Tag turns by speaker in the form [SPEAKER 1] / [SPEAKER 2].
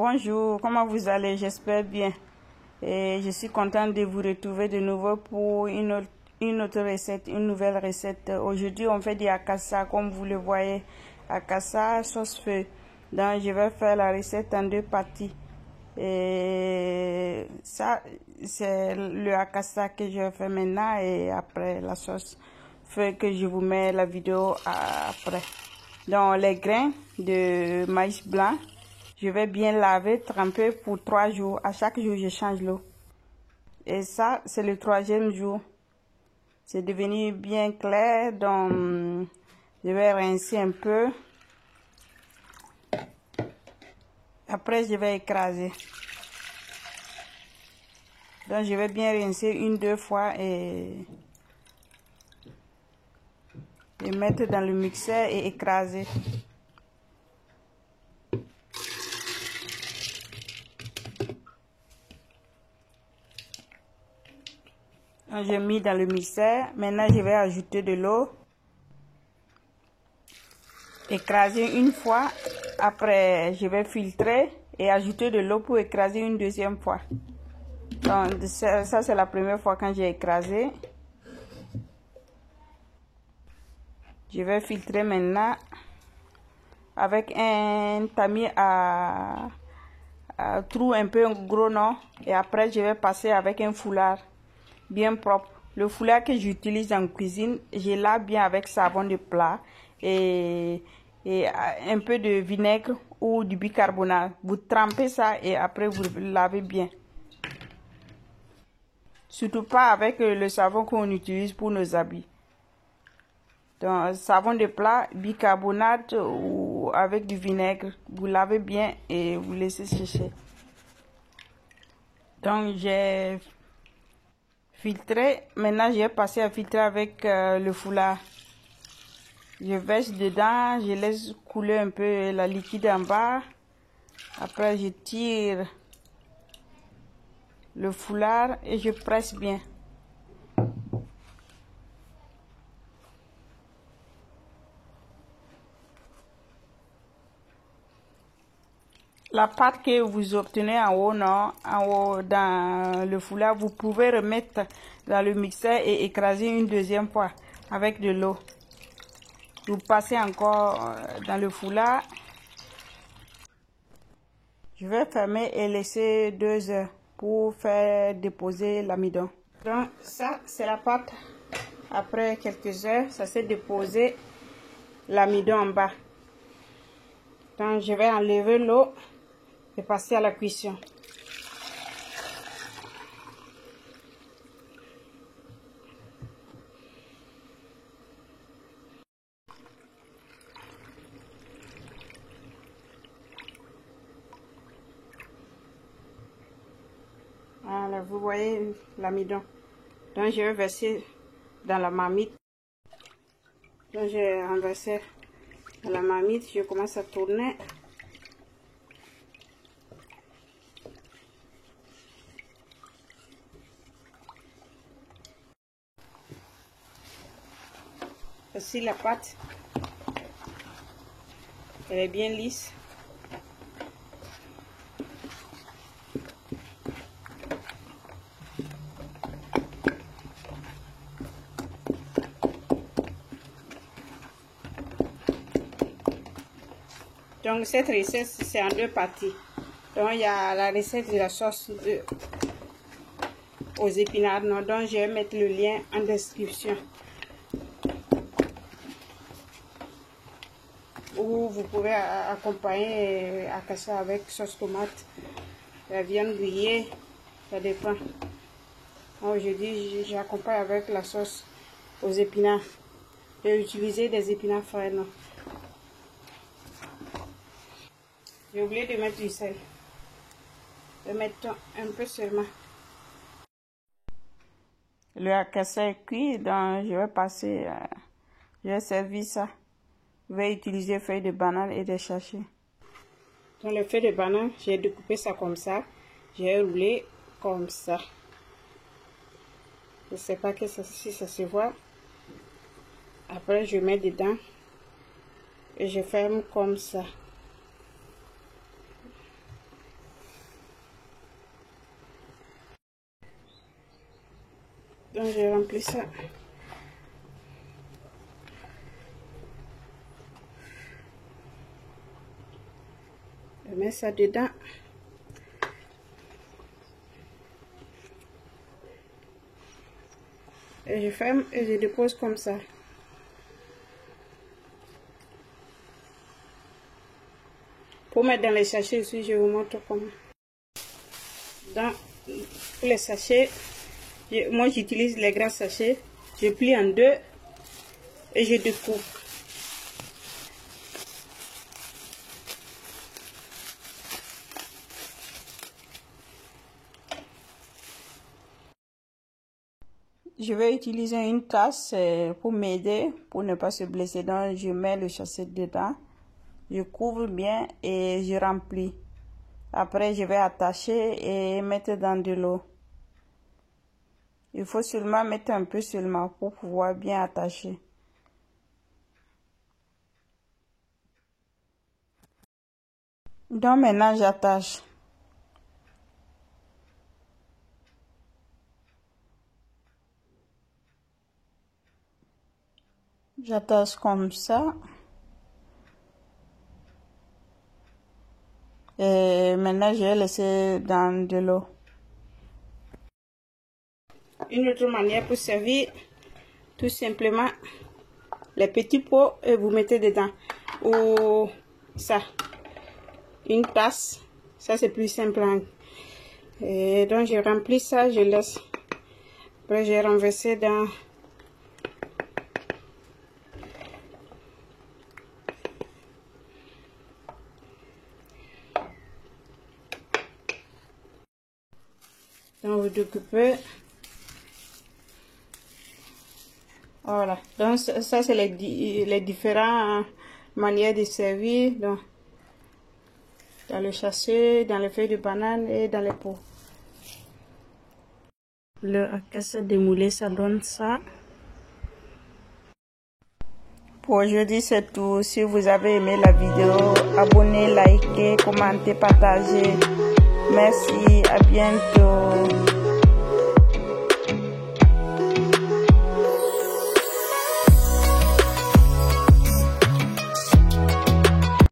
[SPEAKER 1] Bonjour, comment vous allez? J'espère bien. Et je suis contente de vous retrouver de nouveau pour une autre recette, une nouvelle recette. Aujourd'hui, on fait du akassa, comme vous le voyez. Akassa sauce feu. Donc, je vais faire la recette en deux parties. Et ça, c'est le akassa que je vais faire maintenant et après la sauce feu que je vous mets la vidéo après. Donc, les grains de maïs blanc. Je vais bien laver, tremper pour 3 jours. À chaque jour, je change l'eau. Et ça, c'est le 3e jour. C'est devenu bien clair. Donc, je vais rincer un peu. Après, je vais écraser. Donc, je vais bien rincer 1-2 fois et mettre dans le mixeur et écraser. J'ai mis dans le mixeur. Maintenant, je vais ajouter de l'eau. Écraser une fois. Après, je vais filtrer et ajouter de l'eau pour écraser une 2e fois. Donc, ça c'est la première fois quand j'ai écrasé. Je vais filtrer maintenant avec un tamis à trou un peu gros, non? Et après, je vais passer avec un foulard bien propre. Le foulard que j'utilise en cuisine, je lave bien avec savon de plat et un peu de vinaigre ou du bicarbonate. Vous trempez ça et après vous lavez bien. Surtout pas avec le savon qu'on utilise pour nos habits. Donc, savon de plat, bicarbonate ou avec du vinaigre. Vous lavez bien et vous laissez sécher. Donc, j'ai filtré. Maintenant, je vais passer à filtrer avec le foulard. Je verse dedans, je laisse couler un peu la liquide en bas. Après, je tire le foulard et je presse bien. La pâte que vous obtenez en haut, non, en haut dans le foulard, vous pouvez remettre dans le mixeur et écraser une 2e fois avec de l'eau. Vous passez encore dans le foulard. Je vais fermer et laisser 2 heures pour faire déposer l'amidon. Donc ça, c'est la pâte. Après quelques heures, ça s'est déposé l'amidon en bas. Donc je vais enlever l'eau et passer à la cuisson. Voilà, vous voyez l'amidon. Donc je vais verser dans la marmite. Donc j'ai renversé dans la marmite, je commence à tourner. Voici la pâte. Elle est bien lisse. Donc cette recette, c'est en 2 parties. Donc il y a la recette de la sauce aux épinards. Donc je vais mettre le lien en description. Ou vous pouvez accompagner akassa avec sauce tomate, la viande grillée, ça dépend. Aujourd'hui, j'accompagne avec la sauce aux épinards. J'ai utilisé des épinards frais, non. J'ai oublié de mettre du sel. Je vais mettre un peu seulement. Le akassa est cuit, donc je vais passer, je vais servir ça. Je vais utiliser feuilles de banane et des sachets. Dans les feuilles de banane, j'ai découpé ça comme ça. J'ai roulé comme ça. Je ne sais pas si ça se voit. Après, je mets dedans et je ferme comme ça. Donc j'ai rempli ça. Je mets ça dedans. Et je ferme et je dépose comme ça. Pour mettre dans les sachets aussi, je vous montre comment. Dans les sachets, moi j'utilise les grands sachets. Je plie en deux et je découpe. Je vais utiliser une tasse pour m'aider, pour ne pas se blesser. Donc, je mets le sachet dedans, je couvre bien et je remplis. Après, je vais attacher et mettre dans de l'eau. Il faut seulement mettre un peu seulement pour pouvoir bien attacher. Donc, maintenant, j'attache. J'attache comme ça. Et maintenant, je vais laisser dans de l'eau. Une autre manière pour servir, tout simplement, les petits pots et vous mettez dedans. Ou ça, une tasse. Ça, c'est plus simple. Et donc, je remplis ça, je laisse. Après, j'ai renversé dans... Donc, vous découpez. Voilà. Donc, ça c'est les différentes manières de servir. Donc, dans le sachet, dans les feuilles de banane et dans les pots. Le casse démoulé, ça donne ça. Pour aujourd'hui, c'est tout. Si vous avez aimé la vidéo, abonnez, likez, commentez, partagez. Merci, à bientôt.